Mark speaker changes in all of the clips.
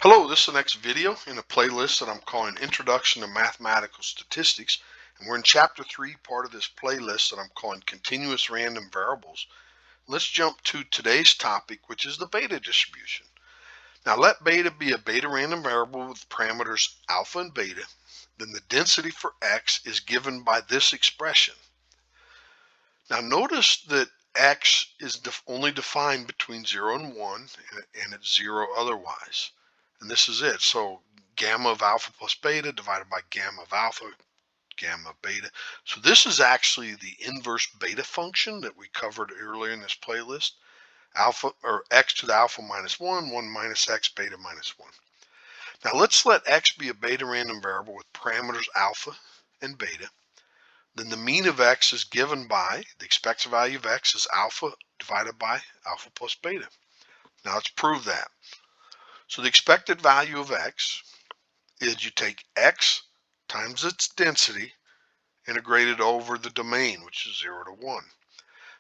Speaker 1: Hello, this is the next video in a playlist that I'm calling Introduction to Mathematical Statistics, and we're in Chapter 3, part of this playlist that I'm calling Continuous Random Variables. Let's jump to today's topic, which is the beta distribution. Now let beta be a beta random variable with parameters alpha and beta. Then the density for x is given by this expression. Now notice that x is only defined between 0 and 1, and it's 0 otherwise. And this is it. So gamma of alpha plus beta divided by gamma of alpha, gamma of beta. So this is actually the inverse beta function that we covered earlier in this playlist. Alpha, or x to the alpha minus 1, 1 minus x, beta minus 1. Now let's let x be a beta random variable with parameters alpha and beta. Then the mean of x is given by, the expected value of x is alpha divided by alpha plus beta. Now let's prove that. So the expected value of x is you take x times its density integrated over the domain, which is 0 to 1.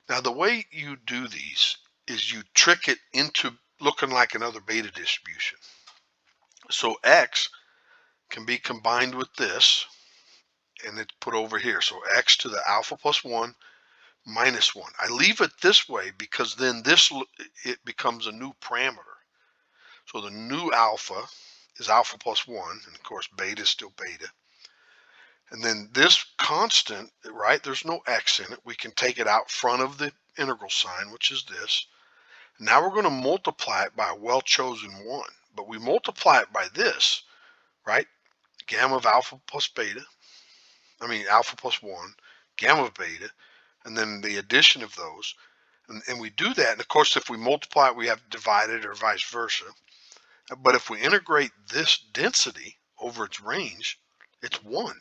Speaker 1: Now the way you do these is you trick it into looking like another beta distribution. So x can be combined with this, and it's put over here. So x to the alpha plus 1 minus 1. I leave it this way because then it becomes a new parameter. So the new alpha is alpha plus 1, and of course beta is still beta. And then this constant, right, there's no x in it. We can take it out front of the integral sign, which is this. Now we're going to multiply it by a well-chosen 1. But we multiply it by this, right? Gamma of alpha plus beta. Alpha plus 1, gamma of beta, and then the addition of those. And we do that. And of course, if we multiply it, we have to divide it or vice versa. But if we integrate this density over its range, it's 1.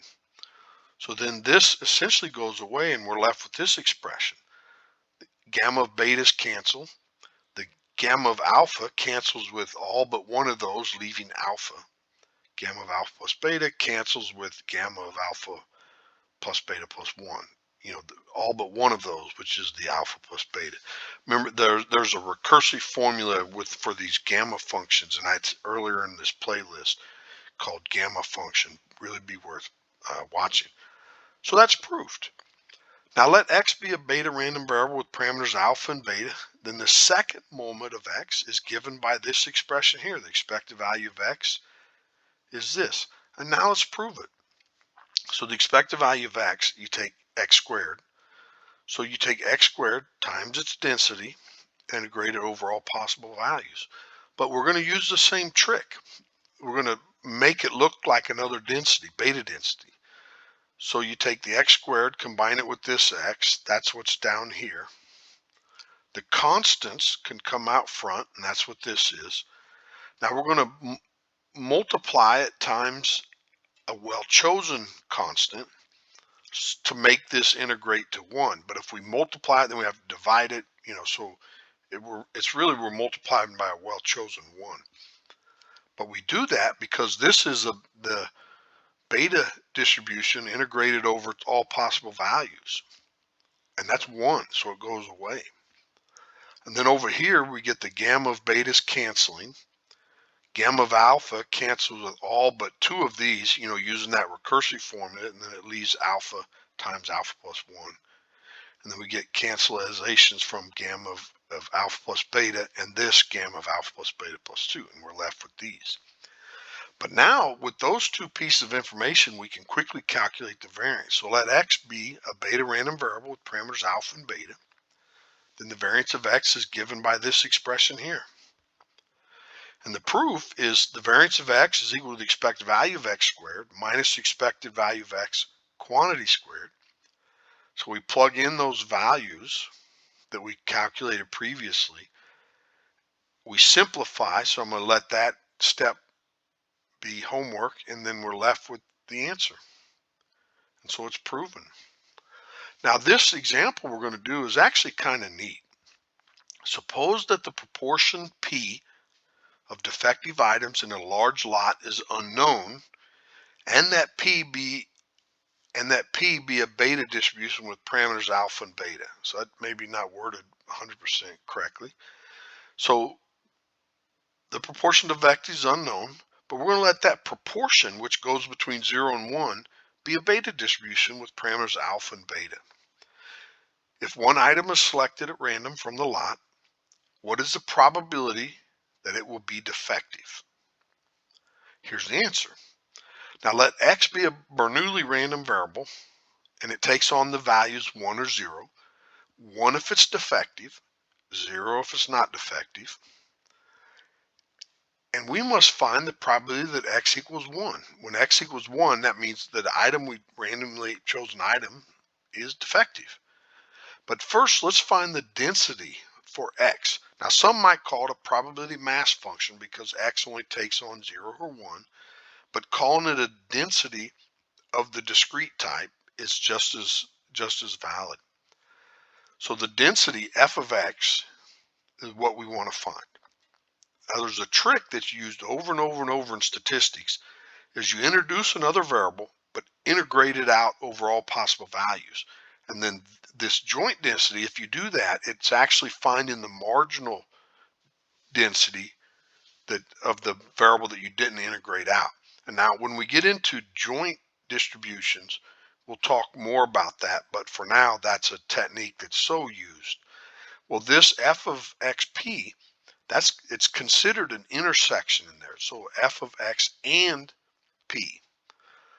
Speaker 1: So then this essentially goes away and we're left with this expression. Gamma of betas cancel. The gamma of alpha cancels with all but one of those, leaving alpha. Gamma of alpha plus beta cancels with gamma of alpha plus beta plus 1. All but one of those, which is the alpha plus beta. Remember, there's a recursive formula for these gamma functions, and that's earlier in this playlist called gamma function. Really be worth watching. So that's proved. Now let x be a beta random variable with parameters alpha and beta. Then the second moment of x is given by this expression here. The expected value of x is this. And now let's prove it. So the expected value of x, you take x squared. So you take x squared times its density, integrated over all possible values. But we're going to use the same trick. We're going to make it look like another density, beta density. So you take the x squared, combine it with this x, that's what's down here. The constants can come out front, and that's what this is. Now we're going to multiply it times a well-chosen constant to make this integrate to 1. But if we multiply it, then we have to divide it, so we're multiplying by a well-chosen 1. But we do that because this is the beta distribution integrated over all possible values. And that's 1, so it goes away. And then over here, we get the gamma of betas canceling. Gamma of alpha cancels with all but 2 of these, using that recursive formula, and then it leaves alpha times alpha plus 1. And then we get cancelizations from gamma of alpha plus beta and this gamma of alpha plus beta plus 2, and we're left with these. But now, with those 2 pieces of information, we can quickly calculate the variance. So let x be a beta random variable with parameters alpha and beta. Then the variance of x is given by this expression here. And the proof is the variance of x is equal to the expected value of x squared minus the expected value of x quantity squared. So we plug in those values that we calculated previously. We simplify, so I'm going to let that step be homework, and then we're left with the answer. And so it's proven. Now this example we're going to do is actually kind of neat. Suppose that the proportion P of defective items in a large lot is unknown, and that P be a beta distribution with parameters alpha and beta. So that may be not worded 100% correctly. So The proportion to vectors is unknown, but we're going to let that proportion, which goes between 0 and 1, be a beta distribution with parameters alpha and beta. If one item is selected at random from the lot, what is the probability that it will be defective? Here's the answer. Now let x be a Bernoulli random variable, and it takes on the values 1 or 0. 1 if it's defective, 0 if it's not defective. And we must find the probability that x equals 1. When x equals 1, that means that the item we randomly chosen item is defective. But first, let's find the density for x. Now, some might call it a probability mass function because x only takes on 0 or 1, but calling it a density of the discrete type is just as valid. So the density f of x is what we want to find. Now, there's a trick that's used over and over and over in statistics is you introduce another variable, but integrate it out over all possible values. And then this joint density, if you do that, it's actually finding the marginal density of the variable that you didn't integrate out. And now when we get into joint distributions, we'll talk more about that. But for now, that's a technique that's so used. Well, this f of xp, it's considered an intersection in there. So f of x and p.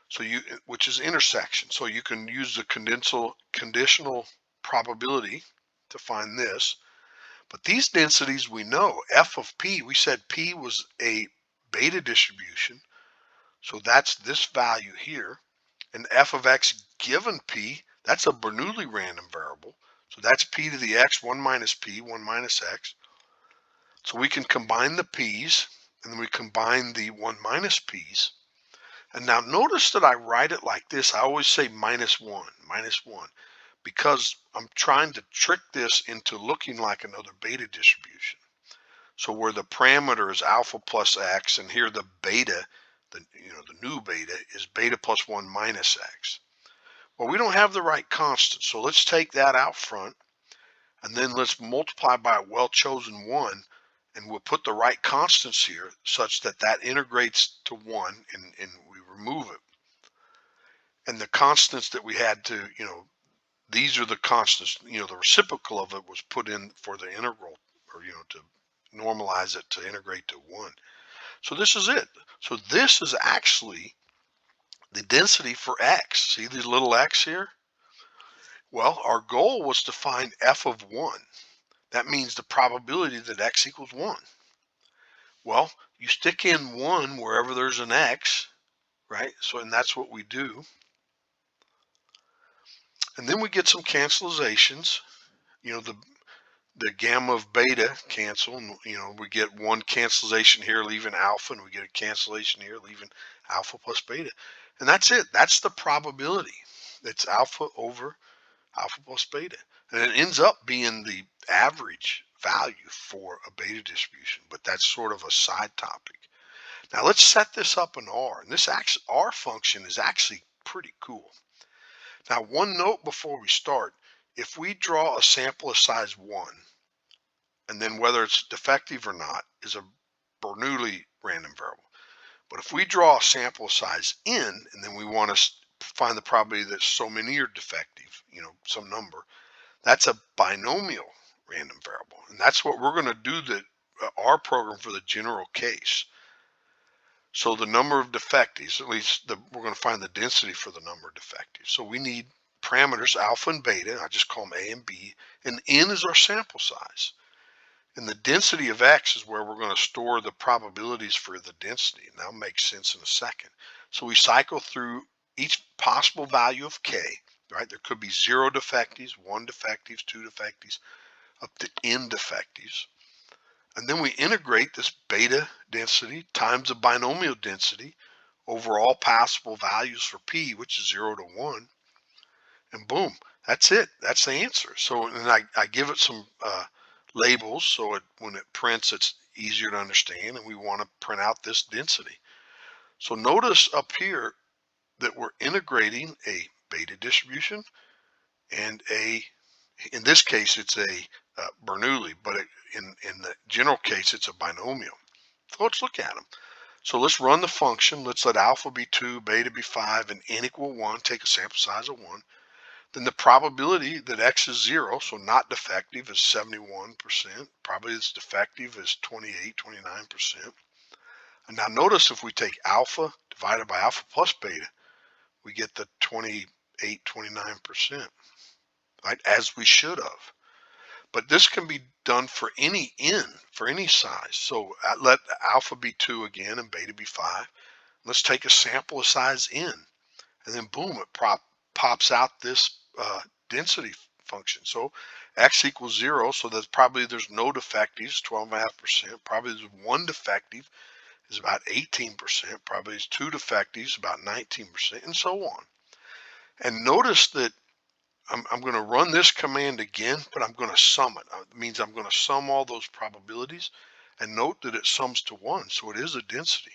Speaker 1: So which is intersection. So you can use the conditional probability to find this. But these densities we know, f of p, we said p was a beta distribution. So that's this value here. And f of x given p, that's a Bernoulli random variable. So that's p to the x, 1 minus p, 1 minus x. So we can combine the p's, and then we combine the 1 minus p's. And now notice that I write it like this. I always say minus 1, because I'm trying to trick this into looking like another beta distribution. So where the parameter is alpha plus x, and here the beta, the new beta is beta plus 1 minus x. Well, we don't have the right constant, so let's take that out front, and then let's multiply by a well-chosen 1, and we'll put the right constants here such that that integrates to 1, and we remove it. And the constants that we had to, these are the constants, the reciprocal of it was put in for the integral, or, to normalize it to integrate to 1. So this is it. So this is actually the density for x. See the little x here? Well, our goal was to find f of 1. That means the probability that x equals 1. Well, you stick in 1 wherever there's an x, right? So, and that's what we do. And then we get some cancelizations. The gamma of beta cancel, and we get one cancellation here leaving alpha, and we get a cancellation here leaving alpha plus beta. And that's it. That's the probability. It's alpha over alpha plus beta. And it ends up being the average value for a beta distribution, but that's sort of a side topic. Now let's set this up in R. And this R function is actually pretty cool. Now, one note before we start, if we draw a sample of size 1, and then whether it's defective or not is a Bernoulli random variable. But if we draw a sample of size n, and then we want to find the probability that so many are defective, some number, that's a binomial random variable. And that's what we're going to do our program for the general case. So the number of defectives, at least we're going to find the density for the number of defectives. So we need parameters alpha and beta. I just call them A and B. And n is our sample size. And the density of x is where we're going to store the probabilities for the density. And that'll make sense in a second. So we cycle through each possible value of k, right? There could be 0 defectives, 1 defectives, 2 defectives, up to n defectives. And then we integrate this beta density times the binomial density over all possible values for p, which is 0 to 1. And boom, that's it. That's the answer. So, and I give it some labels so when it prints, it's easier to understand, and we want to print out this density. So notice up here that we're integrating a beta distribution and in this case, it's a Bernoulli, but in the general case, it's a binomial. So let's look at them. So let's run the function. Let's let alpha be 2, beta be 5, and n equal 1. Take a sample size of 1. Then the probability that x is 0, so not defective, is 71%. Probability it's defective is 28, 29%. And now notice if we take alpha divided by alpha plus beta, we get the 28, 29%, right, as we should have. But this can be done for any n, for any size. So let alpha be 2 again and beta be 5. Let's take a sample of size n, and then boom, it pops out this density function. So x equals 0, so that's probably there's no defectives, 12.5%. Probably there's one defective is about 18%. Probably there's two defectives, about 19%, and so on. And notice that I'm going to run this command again, but I'm going to sum it. It means I'm going to sum all those probabilities, and note that it sums to 1, so it is a density.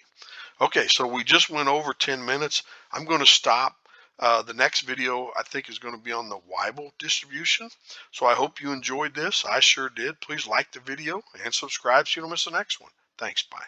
Speaker 1: Okay, so we just went over 10 minutes. I'm going to stop. The next video I think is going to be on the Weibull distribution. So I hope you enjoyed this. I sure did. Please like the video and subscribe so you don't miss the next one. Thanks. Bye.